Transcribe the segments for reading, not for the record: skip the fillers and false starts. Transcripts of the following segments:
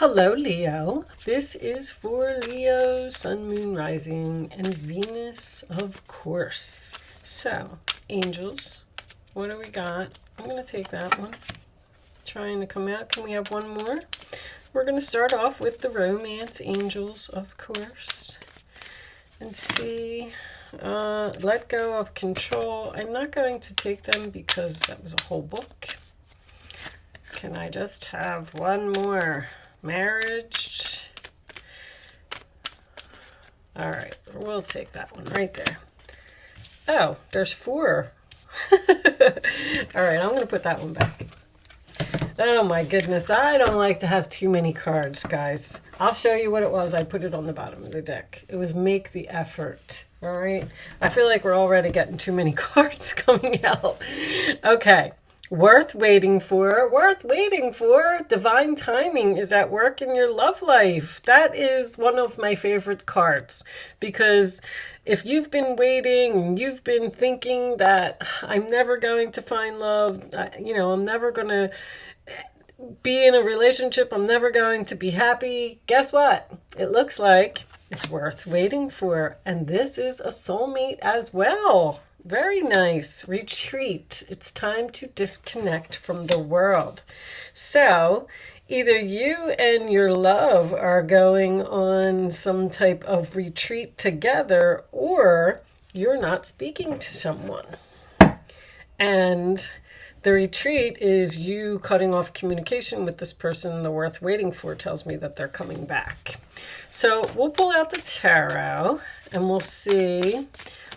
Hello, Leo. This is for Leo, Sun, Moon, Rising, and Venus, of course. So, angels, what do we got? I'm going to take that one. Trying to come out. Can we have one more? We're going to start off with the romance angels, of course, and see. Let go of control. I'm not going to take them because that was a whole book. Can I just have one more? Marriage. All right, we'll take that one right there. Oh, there's 4. All right, I'm going to put that one back. Oh my goodness, I don't like to have too many cards, guys. I'll show you what it was. I put it on the bottom of the deck. It was make the effort. All right. I feel like we're already getting too many cards coming out. Okay. Worth waiting for, divine timing is at work in your love life. That is one of my favorite cards, because if you've been waiting, you've been thinking that I'm never going to find love, I'm never going to be in a relationship, I'm never going to be happy. Guess what? It looks like it's worth waiting for, and this is a soulmate as well. Very nice. Retreat. It's time to disconnect from the world. So, either you and your love are going on some type of retreat together, or you're not speaking to someone. And the retreat is you cutting off communication with this person. The worth waiting for tells me that they're coming back. So, we'll pull out the tarot and we'll see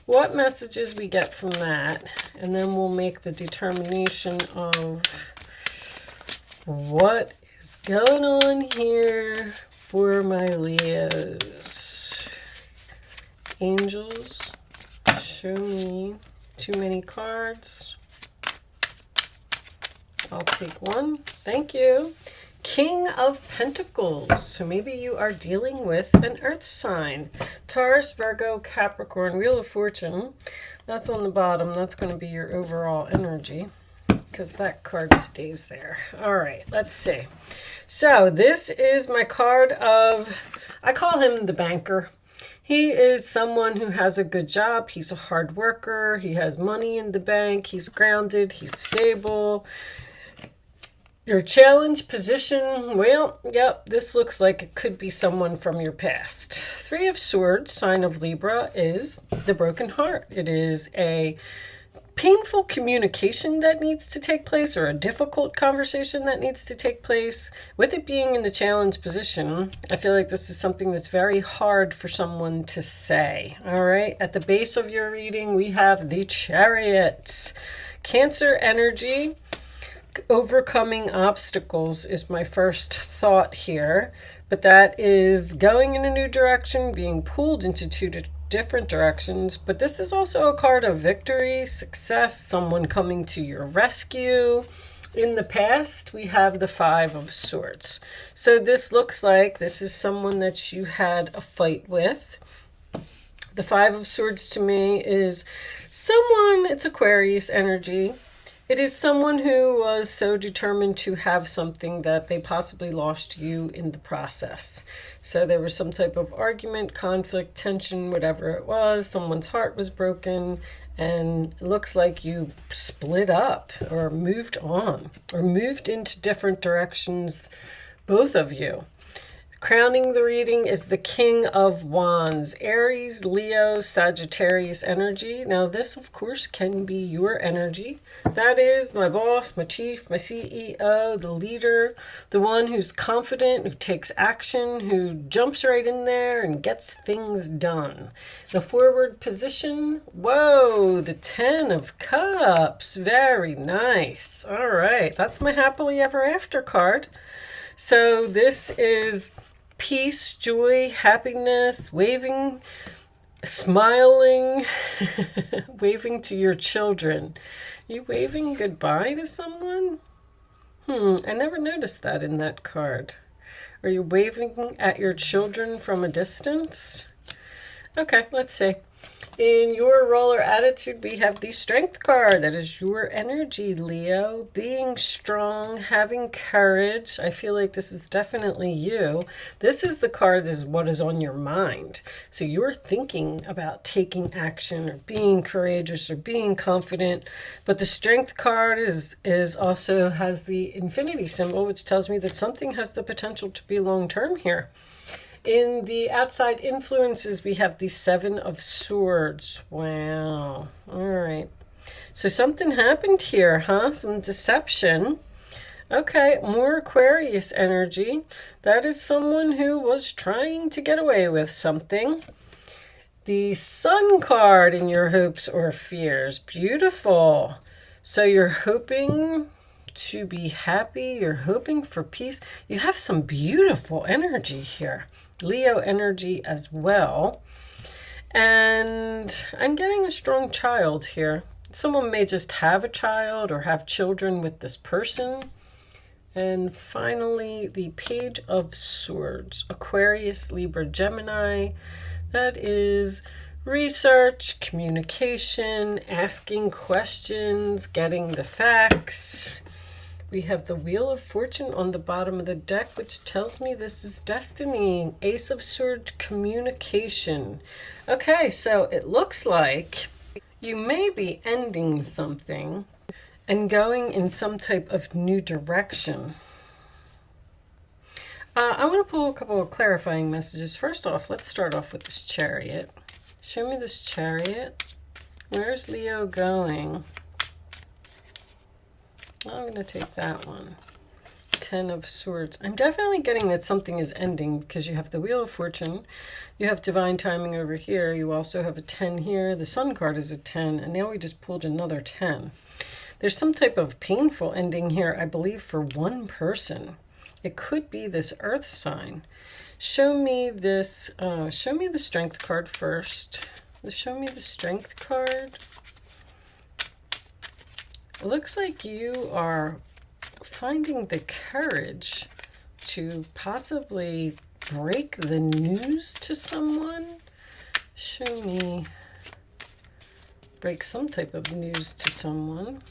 what messages we get from that, and then we'll make the determination of what is going on here for my Leos. Angels, show me too many cards. I'll take one. Thank you. King of Pentacles. So maybe you are dealing with an earth sign. Taurus, Virgo, Capricorn, Wheel of Fortune. That's on the bottom. That's going to be your overall energy, because that card stays there. All right, let's see. So this is my card of, I call him the banker. He is someone who has a good job. He's a hard worker. He has money in the bank. He's grounded. He's stable. Your challenge position, well, yep, this looks like it could be someone from your past. 3 of Swords, sign of Libra, is the broken heart. It is a painful communication that needs to take place, or a difficult conversation that needs to take place. With it being in the challenge position, I feel like this is something that's very hard for someone to say. All right, at the base of your reading, we have the Chariot. Cancer energy. Overcoming obstacles is my first thought here, but that is going in a new direction, being pulled into 2 different directions. But this is also a card of victory, success, someone coming to your rescue. In the past, we have the 5 of Swords. So this looks like this is someone that you had a fight with. The 5 of Swords to me is someone, it's Aquarius energy. It is someone who was so determined to have something that they possibly lost you in the process. So there was some type of argument, conflict, tension, whatever it was. Someone's heart was broken, and it looks like you split up or moved on or moved into different directions, both of you. Crowning the reading is the King of Wands, Aries, Leo, Sagittarius energy. Now this, of course, can be your energy. That is my boss, my chief, my CEO, the leader, the one who's confident, who takes action, who jumps right in there and gets things done. The forward position, whoa, the 10 of Cups. Very nice. All right, that's my happily ever after card. So this is peace, joy, happiness, waving, smiling, waving to your children. Are you waving goodbye to someone? I never noticed that in that card. Are you waving at your children from a distance? Okay, let's see. In your roller attitude, we have the Strength card. That is your energy, Leo. Being strong, having courage. I feel like this is definitely you. This is the card that is what is on your mind. So you're thinking about taking action or being courageous or being confident. But the Strength card is also has the infinity symbol, which tells me that something has the potential to be long-term here. In the outside influences, we have the Seven of Swords. Wow. All right. So something happened here, huh? Some deception. Okay, more Aquarius energy. That is someone who was trying to get away with something. The Sun card in your hopes or fears. Beautiful. So you're hoping to be happy. You're hoping for peace. You have some beautiful energy here. Leo energy as well. And I'm getting a strong child here. Someone may just have a child or have children with this person. And finally, the Page of Swords. Aquarius, Libra, Gemini. That is research, communication, asking questions, getting the facts. We have the Wheel of Fortune on the bottom of the deck, which tells me this is destiny. Ace of Swords, communication. Okay, so it looks like you may be ending something and going in some type of new direction. I want to pull a couple of clarifying messages. First off, let's start off with this Chariot. Show me this Chariot. Where's Leo going? I'm going to take that one. Ten of Swords. I'm definitely getting that something is ending because you have the Wheel of Fortune. You have divine timing over here. You also have a 10 here. The Sun card is a 10. And now we just pulled another 10. There's some type of painful ending here, I believe, for one person. It could be this Earth sign. Show me this. Show me the Strength card first. Show me the Strength card. It looks like you are finding the courage to possibly break the news to someone. Show me break some type of news to someone.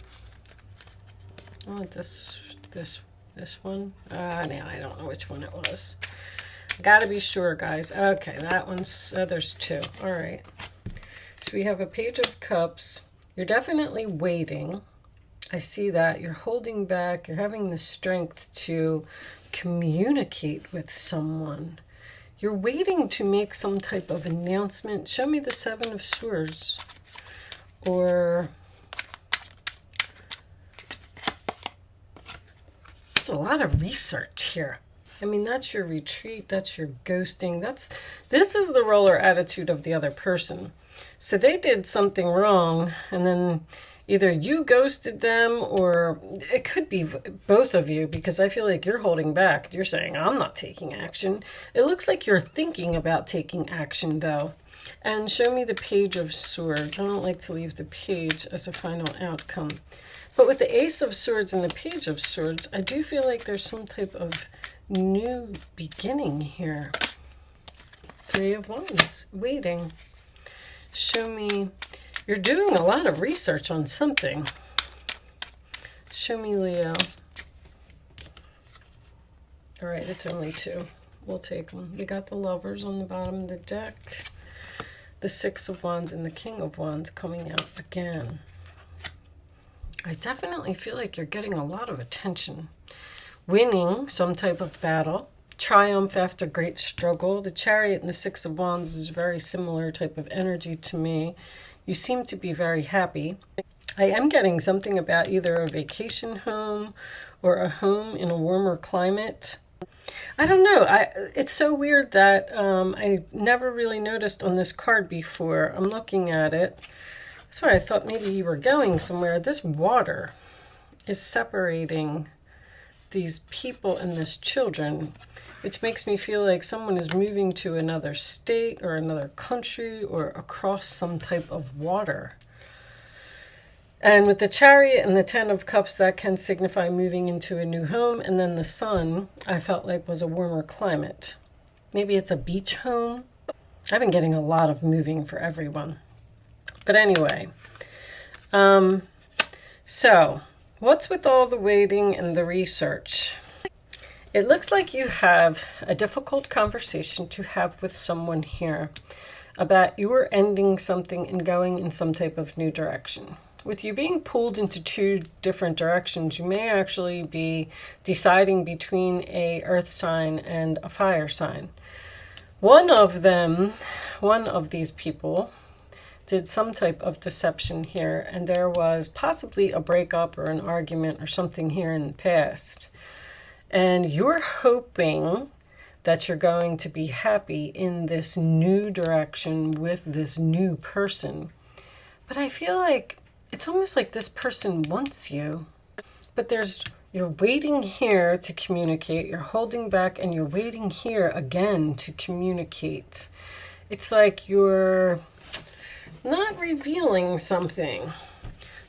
Oh, this one. Now I don't know which one it was. Gotta be sure, guys. Okay, that one's there's two. All right. So we have a Page of Cups. You're definitely waiting. I see that you're holding back. You're having the strength to communicate with someone. You're waiting to make some type of announcement. Show me the Seven of Swords. Or it's a lot of research here. I mean, that's your retreat. That's your ghosting. This is the roller attitude of the other person. So they did something wrong, and then either you ghosted them, or it could be both of you, because I feel like you're holding back. You're saying, I'm not taking action. It looks like you're thinking about taking action, though. And show me the Page of Swords. I don't like to leave the page as a final outcome. But with the Ace of Swords and the Page of Swords, I do feel like there's some type of new beginning here. Three of Wands, waiting. Show me, you're doing a lot of research on something. Show me Leo. All right, it's only two. We'll take them. We got the Lovers on the bottom of the deck. The Six of Wands and the King of Wands coming out again. I definitely feel like you're getting a lot of attention. Winning some type of battle. Triumph after great struggle. The Chariot and the Six of Wands is very similar type of energy to me. You seem to be very happy. I am getting something about either a vacation home or a home in a warmer climate. I don't know. It's so weird that I never really noticed on this card before. I'm looking at it. That's why I thought maybe you were going somewhere. This water is separating these people and this children, which makes me feel like someone is moving to another state or another country or across some type of water. And with the Chariot and the Ten of Cups, that can signify moving into a new home. And then the Sun, I felt like was a warmer climate. Maybe it's a beach home. I've been getting a lot of moving for everyone. But anyway, so what's with all the waiting and the research? It looks like you have a difficult conversation to have with someone here about you are ending something and going in some type of new direction. With you being pulled into two different directions, you may actually be deciding between a earth sign and a fire sign. One of these people did some type of deception here, and there was possibly a breakup or an argument or something here in the past. And you're hoping that you're going to be happy in this new direction with this new person. But I feel like it's almost like this person wants you. But you're waiting here to communicate, you're holding back, and you're waiting here again to communicate. It's like you're not revealing something.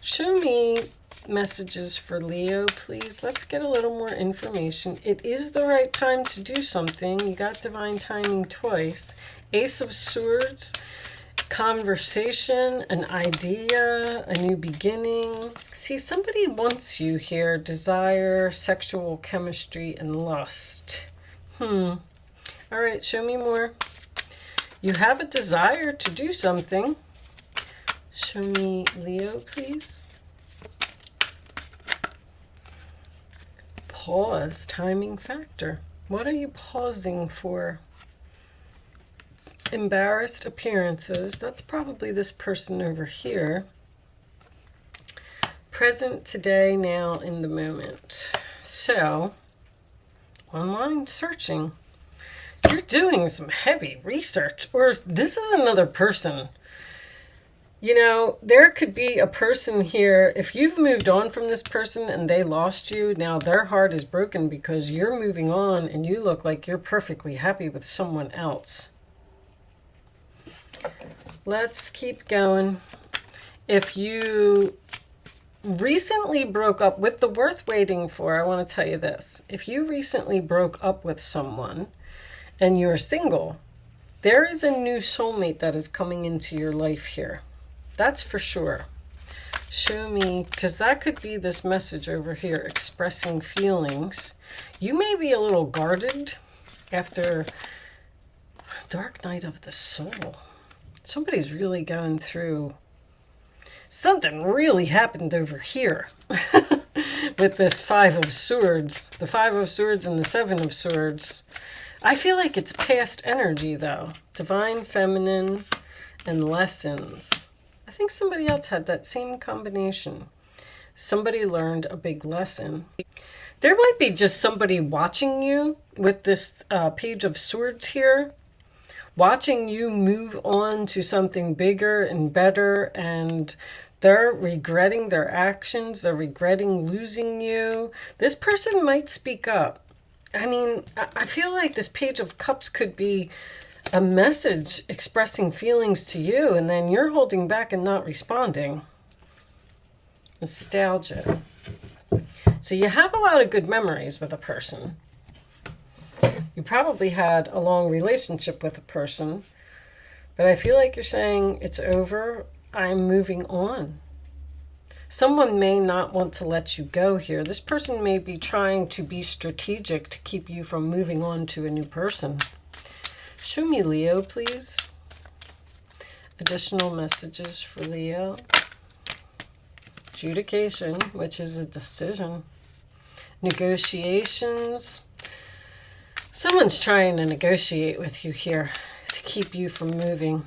Show me messages for Leo, please. Let's get a little more information. It is the right time to do something. You got divine timing twice. Ace of Swords, conversation, an idea, a new beginning. See, somebody wants you here. Desire, sexual chemistry, and lust. All right, show me more. You have a desire to do something. Show me Leo, please. Pause, timing factor. What are you pausing for? Embarrassed appearances. That's probably this person over here. Present, today, now, in the moment. So, online searching. You're doing some heavy research, or this is another person. You know, there could be a person here, if you've moved on from this person and they lost you, now their heart is broken because you're moving on and you look like you're perfectly happy with someone else. Let's keep going. If you recently broke up with the worth waiting for, I want to tell you this. If you recently broke up with someone and you're single, there is a new soulmate that is coming into your life here. That's for sure. Show me, because that could be this message over here, expressing feelings. You may be a little guarded after dark night of the soul. Somebody's really going through something. Really happened over here with this Five of Swords. The Five of Swords and the Seven of Swords. I feel like it's past energy, though. Divine Feminine and lessons. I think somebody else had that same combination. Somebody learned a big lesson. There might be just somebody watching you with this Page of Swords here. Watching you move on to something bigger and better, and they're regretting their actions. They're regretting losing you. This person might speak up. I mean, I feel like this Page of Cups could be a message expressing feelings to you, and then you're holding back and not responding. Nostalgia. So you have a lot of good memories with a person. You probably had a long relationship with a person, but I feel like you're saying it's over. I'm moving on. Someone may not want to let you go here. This person may be trying to be strategic to keep you from moving on to a new person. Show me Leo, please. Additional messages for Leo. Adjudication, which is a decision. Negotiations. Someone's trying to negotiate with you here to keep you from moving.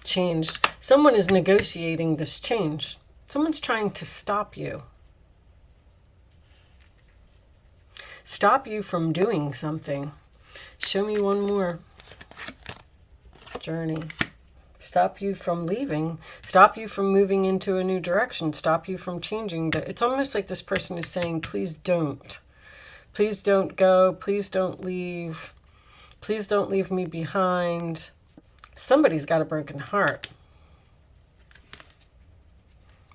Change. Someone is negotiating this change. Someone's trying to stop you. Stop you from doing something. Show me one more. Journey. Stop you from leaving. Stop you from moving into a new direction. Stop you from changing. It's almost like this person is saying, please don't. Please don't go. Please don't leave. Please don't leave me behind. Somebody's got a broken heart.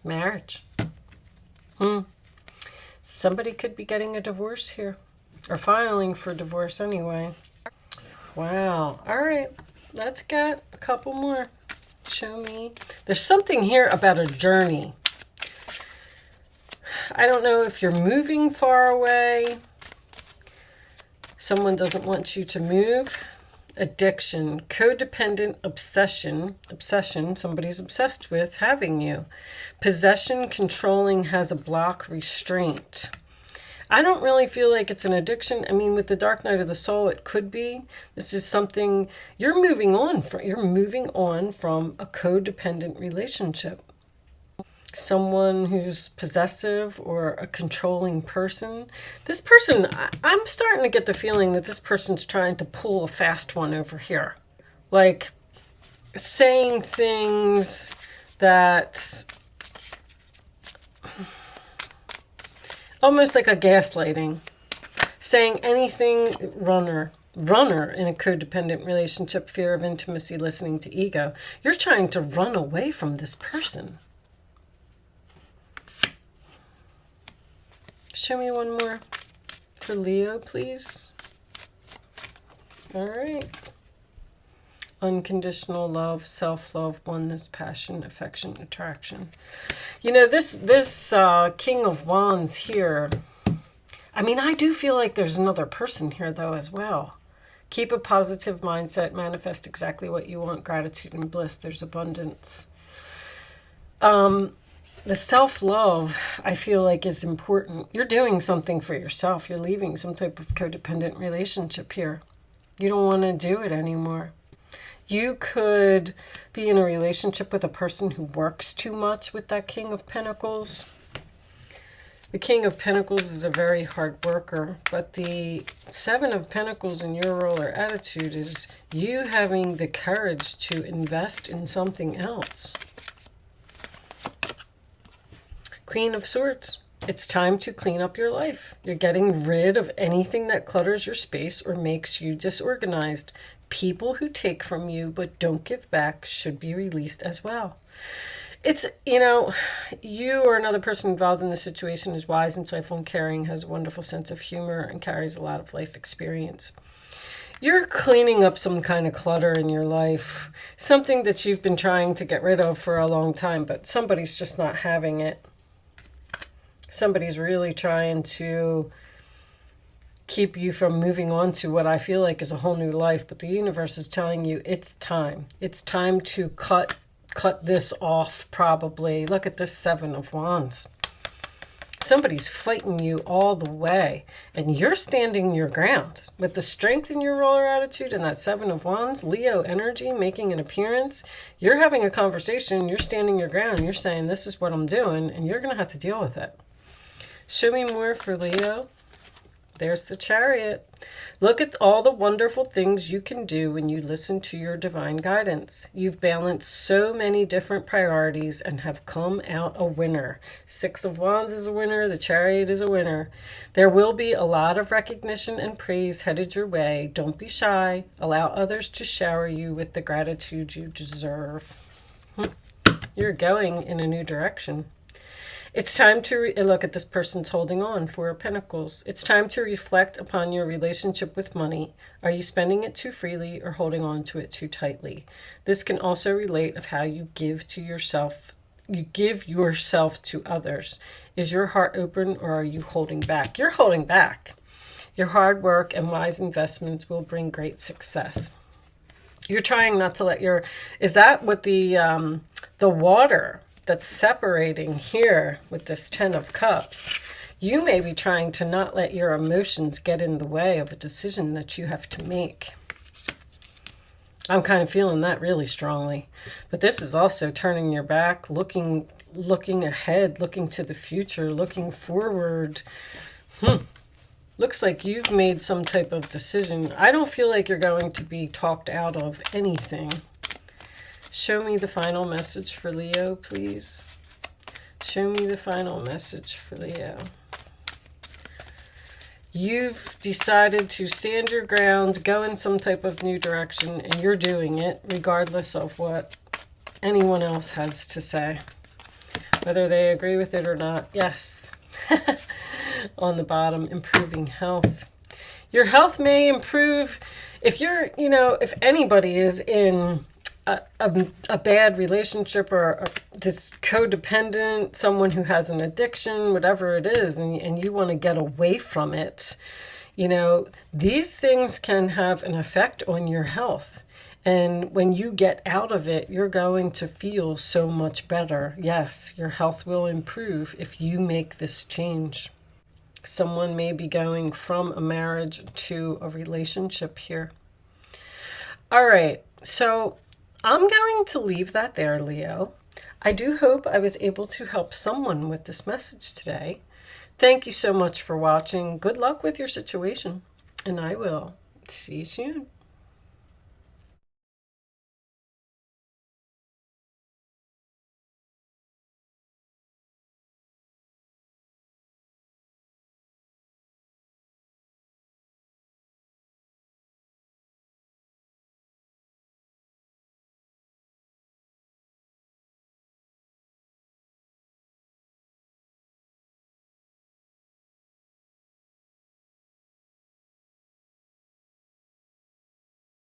Marriage. Somebody could be getting a divorce here. Or filing for divorce anyway. Wow. All right. Let's get a couple more. Show me. There's something here about a journey. I don't know if you're moving far away. Someone doesn't want you to move. Addiction, codependent obsession, somebody's obsessed with having you. Possession, controlling, has a block, restraint. I don't really feel like it's an addiction. I mean, with the dark night of the soul, it could be. This is something you're moving on from. You're moving on from a codependent relationship. Someone who's possessive or a controlling person. This person, I'm starting to get the feeling that this person's trying to pull a fast one over here. Like saying things that almost like a gaslighting. Saying anything, runner in a codependent relationship, fear of intimacy, listening to ego. You're trying to run away from this person. Show me one more for Leo, please. All right. Unconditional love, self-love, oneness, passion, affection, attraction. You know, this King of Wands here, I mean, I do feel like there's another person here, though, as well. Keep a positive mindset, manifest exactly what you want, gratitude and bliss. There's abundance. The self-love, I feel like, is important. You're doing something for yourself. You're leaving some type of codependent relationship here. You don't want to do it anymore. You could be in a relationship with a person who works too much with that King of Pentacles. The King of Pentacles is a very hard worker, but the Seven of Pentacles in your role or attitude is you having the courage to invest in something else. Queen of Swords. It's time to clean up your life. You're getting rid of anything that clutters your space or makes you disorganized. People who take from you but don't give back should be released as well. It's, you know, you or another person involved in the situation is wise, insightful, and caring, has a wonderful sense of humor, and carries a lot of life experience. You're cleaning up some kind of clutter in your life, something that you've been trying to get rid of for a long time, but somebody's just not having it. Somebody's really trying to keep you from moving on to what I feel like is a whole new life. But the universe is telling you it's time. It's time to cut this off, probably. Look at this Seven of Wands. Somebody's fighting you all the way. And you're standing your ground. With the strength in your roller attitude and that Seven of Wands, Leo energy making an appearance, you're having a conversation, you're standing your ground, and you're saying, this is what I'm doing, and you're going to have to deal with it. Show me more for Leo. There's the Chariot. Look at all the wonderful things you can do when you listen to your divine guidance. You've balanced so many different priorities and have come out a winner. Six of Wands is a winner. The Chariot is a winner. There will be a lot of recognition and praise headed your way. Don't be shy. Allow others to shower you with the gratitude you deserve. You're going in a new direction. It's time to look at this person's holding on, Four of Pentacles. It's time to reflect upon your relationship with money. Are you spending it too freely or holding on to it too tightly? This can also relate of how you give to yourself. You give yourself to others. Is your heart open or are you holding back? You're holding back. Your hard work and wise investments will bring great success. You're trying not to let your... Is that what the water that's separating here with this Ten of Cups? You may be trying to not let your emotions get in the way of a decision that you have to make. I'm kind of feeling that really strongly. But this is also turning your back, looking ahead, looking to the future, looking forward. Looks like you've made some type of decision. I don't feel like you're going to be talked out of anything. Show me the final message for Leo, please. Show me the final message for Leo. You've decided to stand your ground, go in some type of new direction, and you're doing it regardless of what anyone else has to say. Whether they agree with it or not. Yes. On the bottom, improving health. Your health may improve if you're, if anybody is in a bad relationship or this codependent, someone who has an addiction, whatever it is, and you want to get away from it, these things can have an effect on your health. And when you get out of it, you're going to feel so much better. Yes, your health will improve if you make this change. Someone may be going from a marriage to a relationship here. All right, so I'm going to leave that there, Leo. I do hope I was able to help someone with this message today. Thank you so much for watching. Good luck with your situation, and I will see you soon.